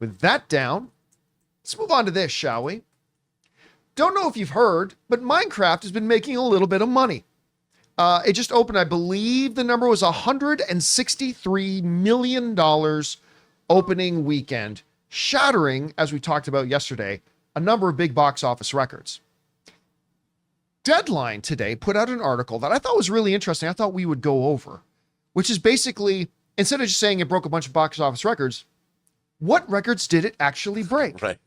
With that down, let's move on to this, shall we? Don't know if you've heard, but Minecraft has been making a little bit of money. It just opened, I believe the number was $163 million opening weekend, shattering, as we talked about yesterday, a number of big box office records. Deadline today put out an article that I thought was really interesting. I thought we would go over, which is basically, instead of just saying it broke a bunch of box office records, what records did it actually break? Right.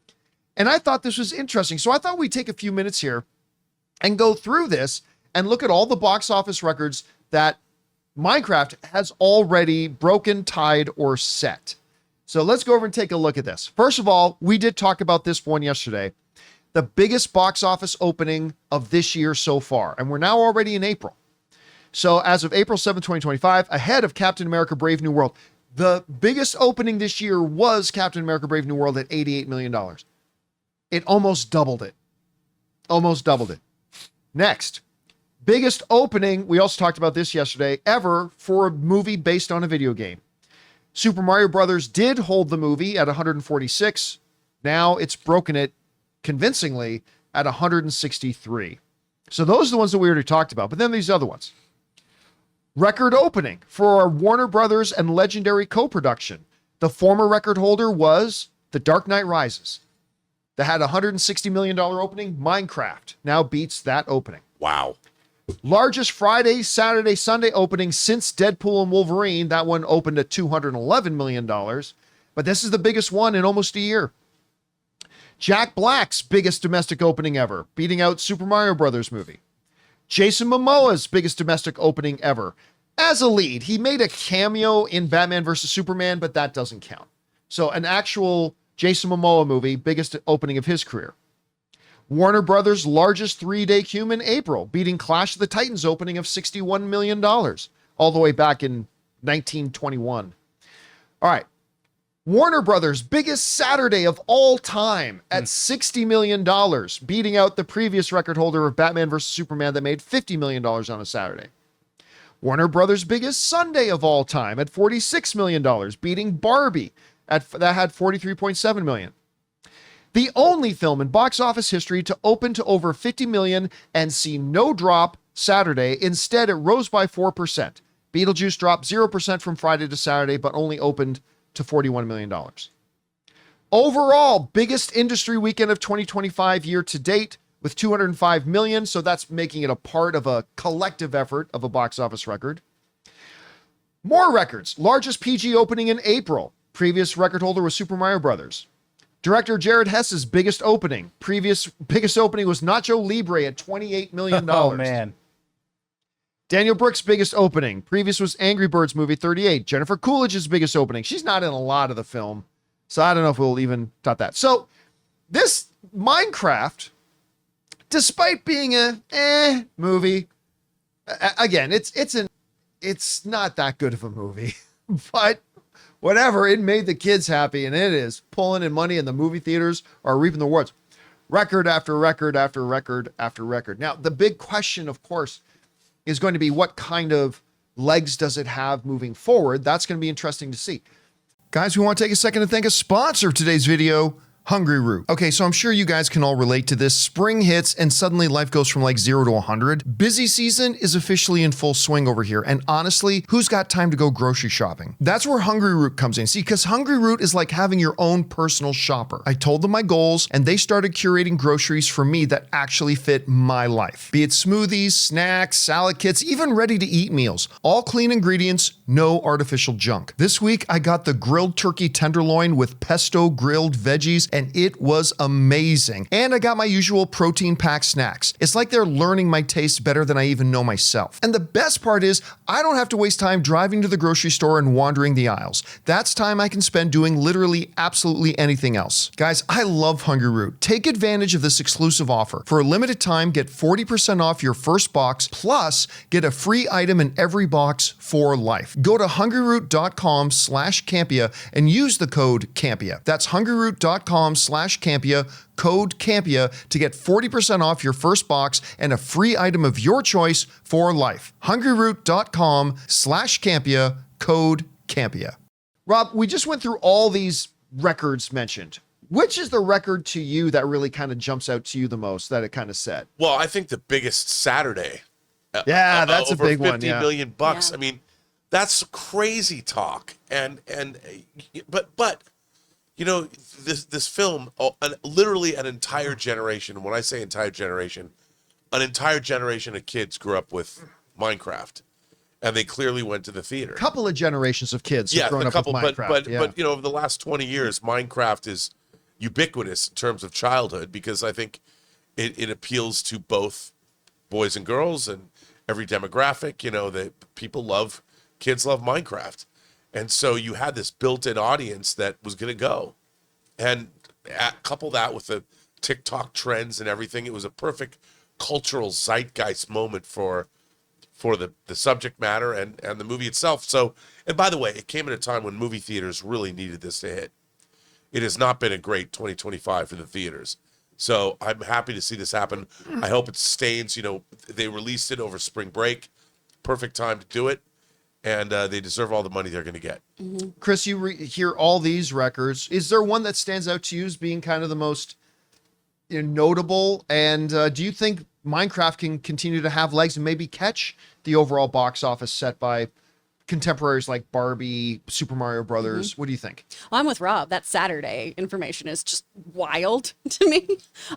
And I thought this was interesting. So I thought we'd take a few minutes here and go through this and look at all the box office records that Minecraft has already broken, tied, or set. So let's go over and take a look at this. First of all, we did talk about this one yesterday, the biggest box office opening of this year so far. And we're now already in April. So as of April 7th, 2025, ahead of Captain America Brave New World, the biggest opening this year was Captain America Brave New World at $88 million. It almost doubled it. Almost doubled it. Next, biggest opening, we also talked about this yesterday, ever for a movie based on a video game. Super Mario Brothers did hold the movie at 146. Now it's broken it convincingly at 163. So those are the ones that we already talked about. But then these other ones. Record opening for our Warner Brothers and Legendary co-production. The former record holder was The Dark Knight Rises. That had a $160 million opening. Minecraft now beats that opening. Wow. Largest Friday, Saturday, Sunday opening since Deadpool and Wolverine. That one opened at $211 million. But this is the biggest one in almost a year. Jack Black's biggest domestic opening ever, beating out Super Mario Brothers movie. Jason Momoa's biggest domestic opening ever. As a lead, he made a cameo in Batman vs. Superman, but that doesn't count. So an actual Jason Momoa movie, biggest opening of his career. Warner Brothers' largest three-day queue in April, beating Clash of the Titans opening of $61 million, all the way back in 1921. All right. Warner Brothers' biggest Saturday of all time at $60 million, beating out the previous record holder of Batman vs. Superman that made $50 million on a Saturday. Warner Brothers' biggest Sunday of all time at $46 million, beating Barbie that had $43.7 million. The only film in box office history to open to over 50 million and see no drop Saturday. Instead, it rose by 4%. Beetlejuice dropped 0% from Friday to Saturday, but only opened to $41 million. Overall, biggest industry weekend of 2025 year to date with 205 million. So that's making it a part of a collective effort of a box office record. More records. Largest PG opening in April. Previous record holder was Super Mario Brothers. Director Jared Hess's biggest opening. Previous biggest opening was Nacho Libre at $28 million. Oh, man. Daniel Brooks' biggest opening. Previous was Angry Birds movie 38. Jennifer Coolidge's biggest opening. She's not in a lot of the film, so I don't know if we'll even top that. So this Minecraft, despite being a movie, again, it's not that good of a movie, but whatever, it made the kids happy, and it is pulling in money, and the movie theaters are reaping the rewards. Record after record after record after record. Now, the big question, of course, is going to be what kind of legs does it have moving forward? That's going to be interesting to see. Guys, we want to take a second to thank a sponsor of today's video, Hungryroot. Okay, so I'm sure you guys can all relate to this. Spring hits and suddenly life goes from like 0 to 100. Busy season is officially in full swing over here. And honestly, who's got time to go grocery shopping? That's where Hungryroot comes in. See, because Hungryroot is like having your own personal shopper. I told them my goals and they started curating groceries for me that actually fit my life. Be it smoothies, snacks, salad kits, even ready to eat meals. All clean ingredients, no artificial junk. This week, I got the grilled turkey tenderloin with pesto grilled veggies, and it was amazing. And I got my usual protein-packed snacks. It's like they're learning my taste better than I even know myself. And the best part is, I don't have to waste time driving to the grocery store and wandering the aisles. That's time I can spend doing literally absolutely anything else. Guys, I love Hungryroot. Take advantage of this exclusive offer. For a limited time, get 40% off your first box, plus get a free item in every box for life. Go to hungryroot.com/Campea and use the code Campea. That's hungryroot.com/Campea, code Campea to get 40% off your first box and a free item of your choice for life. hungryroot.com/Campea, code Campea. Rob, we just went through all these records mentioned. Which is the record to you that really kind of jumps out to you the most, that it kind of set? Well, I think the biggest Saturday. Yeah, that's a big over one. $50 million bucks. I mean, that's crazy talk. But you know, this film, literally an entire generation. When I say entire generation, an entire generation of kids grew up with Minecraft, and they clearly went to the theater. A couple of generations of kids have grown up with Minecraft. But you know, over the last 20 years, Minecraft is ubiquitous in terms of childhood, because I think it appeals to both boys and girls and every demographic. You know, that kids love Minecraft. And so you had this built-in audience that was going to go. And couple that with the TikTok trends and everything, it was a perfect cultural zeitgeist moment for the subject matter and the movie itself. So, and by the way, it came at a time when movie theaters really needed this to hit. It has not been a great 2025 for the theaters. So I'm happy to see this happen. I hope it stays. You know, they released it over spring break. Perfect time to do it. And they deserve all the money they're going to get. Mm-hmm. Chris, you hear all these records. Is there one that stands out to you as being kind of the most notable? And do you think Minecraft can continue to have legs and maybe catch the overall box office set by contemporaries like Barbie, Super Mario Brothers? What do you think? Well, I'm with Rob. That Saturday information is just wild to me.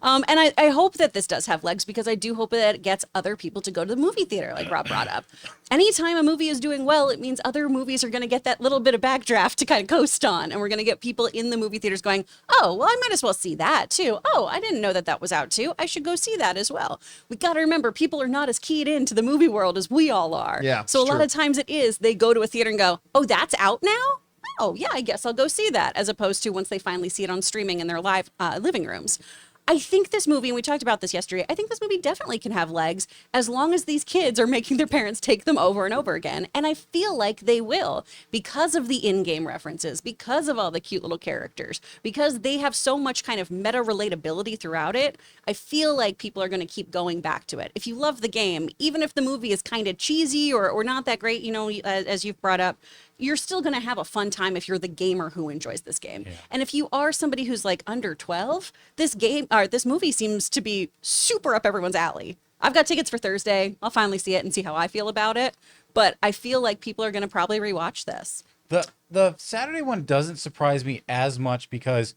And I hope that this does have legs, because I do hope that it gets other people to go to the movie theater, like Rob brought up. Anytime a movie is doing well, it means other movies are going to get that little bit of backdraft to kind of coast on. And we're going to get people in the movie theaters going, oh, well, I might as well see that too. Oh, I didn't know that was out too. I should go see that as well. We got to remember, people are not as keyed into the movie world as we all are. Yeah, so a lot of times they go to a theater and go, oh, that's out now? Oh, yeah, I guess I'll go see that, as opposed to once they finally see it on streaming in their live living rooms. I think this movie, and we talked about this yesterday, I think this movie definitely can have legs as long as these kids are making their parents take them over and over again. And I feel like they will, because of the in-game references, because of all the cute little characters, because they have so much kind of meta relatability throughout it. I feel like people are going to keep going back to it. If you love the game, even if the movie is kind of cheesy or not that great, you know, as you've brought up, you're still going to have a fun time if you're the gamer who enjoys this game. Yeah. And if you are somebody who's like under 12, this movie seems to be super up everyone's alley. I've got tickets for Thursday. I'll finally see it and see how I feel about it. But I feel like people are going to probably rewatch this. The Saturday one doesn't surprise me as much, because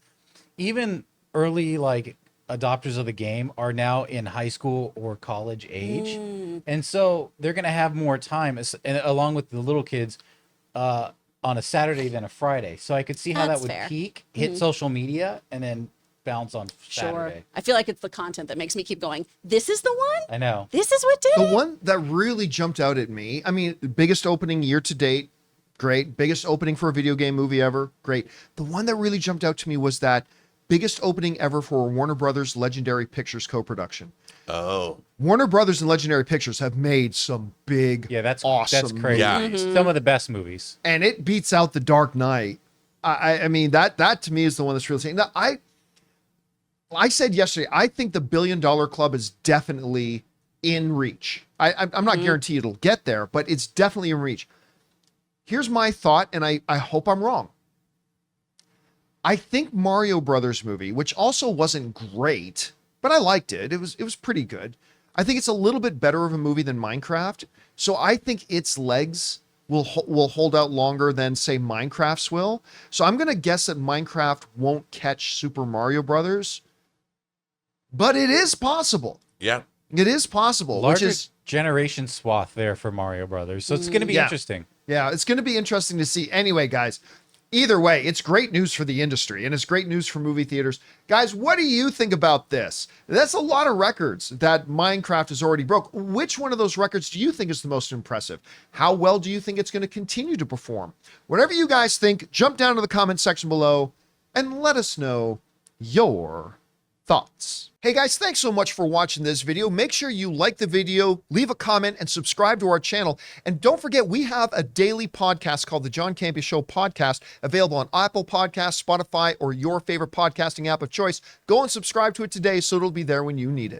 even early adopters of the game are now in high school or college age. And so they're going to have more time, and along with the little kids, on a Saturday than a Friday. So I could see how that would peak, hit social media, and then bounce on Saturday. I feel like it's the content that makes me keep going, this is the one? I know. This is what did it? The one that really jumped out at me, I mean, biggest opening year to date, great. Biggest opening for a video game movie ever, great. The one that really jumped out to me was that biggest opening ever for a Warner Brothers Legendary Pictures co-production. Oh. Warner Brothers and Legendary Pictures have made some big, awesome that's crazy. movies. Some of the best movies. And it beats out The Dark Knight. I mean, that to me is the one that's really saying. Now, I said yesterday, I think the $1 Billion Club is definitely in reach. I'm not guaranteed it'll get there, but it's definitely in reach. Here's my thought, and I hope I'm wrong. I think Mario Brothers movie, which also wasn't great, but I liked it. It was pretty good. I think it's a little bit better of a movie than Minecraft. So I think its legs will hold out longer than, say, Minecraft's will. So I'm going to guess that Minecraft won't catch Super Mario Brothers, but it is possible. Yeah. It is possible. Larger which is generation swath there for Mario Brothers. So it's going to be interesting. Yeah, it's going to be interesting to see. Anyway, guys, either way, it's great news for the industry, and it's great news for movie theaters. Guys, what do you think about this? That's a lot of records that Minecraft has already broke. Which one of those records do you think is the most impressive? How well do you think it's going to continue to perform? Whatever you guys think, jump down to the comment section below and let us know your thoughts. Hey guys, thanks so much for watching this video. Make sure you like the video, leave a comment, and subscribe to our channel. And don't forget, we have a daily podcast called the John Campea Show podcast, available on Apple Podcasts, Spotify, or your favorite podcasting app of choice. Go and subscribe to it today so it'll be there when you need it.